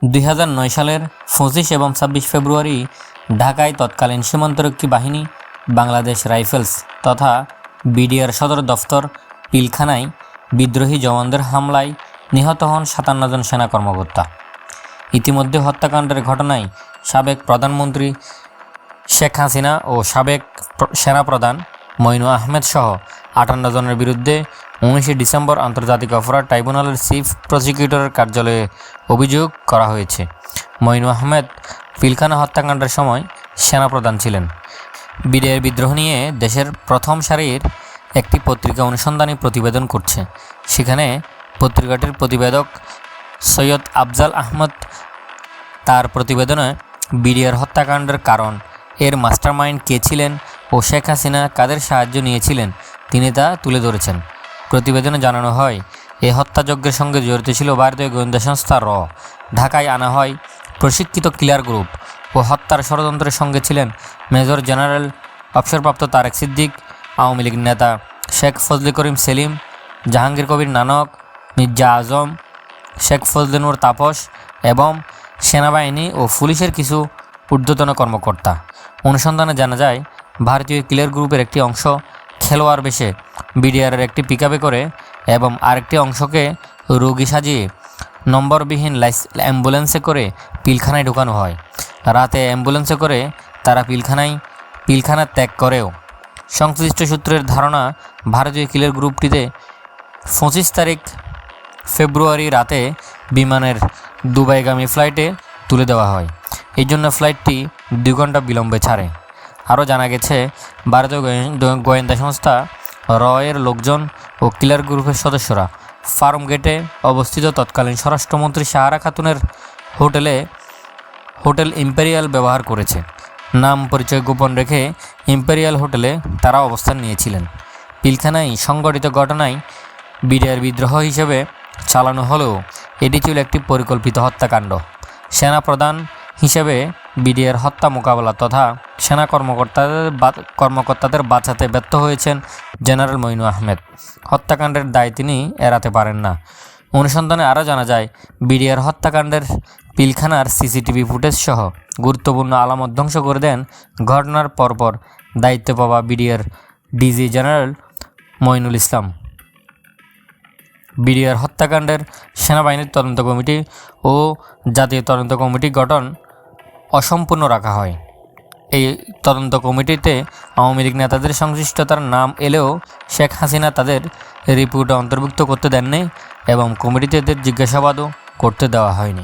2009 সালের 25 এবং 26 ফেব্রুয়ারি ঢাকায় তৎকালীন সীমান্তরক্ষী বাহিনী, বাংলাদেশ রাইফেলস তথা বিডিআর সদর দফতর পিলখানায় বিদ্রোহী জওয়ানদের হামলায় নিহত হন 57 জন সেনা কর্মকর্তা। ইতিমধ্যে হত্যাকাণ্ডের ঘটনায় সাবেক প্রধানমন্ত্রী শেখ হাসিনা ও সাবেক সেনাপ্রধান মঈনু আহমেদ সহ 58 জনের বিরুদ্ধে 19 ডিসেম্বর আন্তর্জাতিক অপরাধ ট্রাইব্যুনালের চিফ প্রসিকিউটরের কার্যালয়ে অভিযোগ করা হয়েছে। মঈনু আহমেদ পিলখানা হত্যাকাণ্ডের সময় সেনাপ্রধান ছিলেন। বিডিআর বিদ্রোহ নিয়ে দেশের প্রথম সারির একটি পত্রিকা অনুসন্ধানী প্রতিবেদন করছে। সেখানে পত্রিকাটির প্রতিবেদক সৈয়দ আফজাল আহমদ তার প্রতিবেদনে বিডিআর হত্যাকাণ্ডের কারণ, এর মাস্টারমাইন্ড কে ছিলেন ও শেখ হাসিনা কাদের সাহায্য নিয়েছিলেন তিনি তা তুলে ধরেছেন। প্রতিবেদনে জানানো হয়, এই হত্যাযজ্ঞের সঙ্গে জড়িত ছিল ভারতীয় গোয়েন্দা সংস্থা র। ঢাকায় আনা হয় প্রশিক্ষিত কিলার গ্রুপ ও হত্যার ষড়যন্ত্রের সঙ্গে ছিলেন মেজর জেনারেল অবসরপ্রাপ্ত তারেক সিদ্দিক, আওয়ামী লীগ নেতা শেখ ফজলে করিম সেলিম, জাহাঙ্গীর কবির নানক, মির্জা আজম, শেখ ফজলে নূর তাপস এবং সেনাবাহিনী ও পুলিশের কিছু ঊর্ধ্বতন কর্মকর্তা। অনুসন্ধানে জানা যায়, ভারতীয় কিলার গ্রুপের একটি অংশ খেলোয়াড় বেশে বিডিআরের একটি পিকআপে করে এবং আরেকটি অংশকে রোগী সাজিয়ে নম্বরবিহীন অ্যাম্বুলেন্সে করে পিলখানায় ঢোকানো হয়। রাতে অ্যাম্বুলেন্সে করে তারা পিলখানা ত্যাগ করেও। সংশ্লিষ্ট সূত্রের ধারণা, ভারতীয় কিলার গ্রুপটিতে 25 ফেব্রুয়ারি রাতে বিমানের দুবাইগামী ফ্লাইটে তুলে দেওয়া হয়। এই জন্য ফ্লাইটটি 2 ঘন্টা বিলম্বে ছাড়ে। আরও জানা গেছে, ভারতীয় গোয়েন্দা সংস্থা র এর লোকজন ও কিলার গ্রুপের সদস্যরা ফার্ম গেটে অবস্থিত তৎকালীন স্বরাষ্ট্রমন্ত্রী সাহারা খাতুনের হোটেল ইম্পেরিয়াল ব্যবহার করেছে। নাম পরিচয় গোপন রেখে ইম্পেরিয়াল হোটেলে তারা অবস্থান নিয়েছিলেন। পিলখানায় সংঘটিত ঘটনায় বিডিআর বিদ্রোহ হিসেবে চালানো হলেও এটি ছিল একটি পরিকল্পিত হত্যাকাণ্ড। সেনাপ্রধান হিসেবে বিডিআর হত্যা মোকাবেলা তথা সেনা কর্মকর্তাদের বাঁচাতে ব্যর্থ হয়েছেন জেনারেল মঈনু আহমেদ। হত্যাকাণ্ডের দায় তিনি এড়াতে পারেন না। অনুসন্ধানে আরও জানা যায়, বিডিআর হত্যাকাণ্ডের পিলখানার সিসিটিভি ফুটেজ সহ গুরুত্বপূর্ণ আলামত ধ্বংস করে দেন ঘটনার পরপর দায়িত্ব পাওয়া বিডিআর ডিজি জেনারেল মঈনুল ইসলাম। বিডিআর হত্যাকাণ্ডের সেনাবাহিনীর তদন্ত কমিটি ও জাতীয় তদন্ত কমিটি গঠন অসম্পূর্ণ রাখা হয়। এই তদন্ত কমিটিতে আওয়ামী লীগ নেতাদের সংশ্লিষ্টতার নাম এলেও শেখ হাসিনা তাদের রিপোর্টে অন্তর্ভুক্ত করতে দেননি এবং কমিটিতে জিজ্ঞাসাবাদও করতে দেওয়া হয়নি।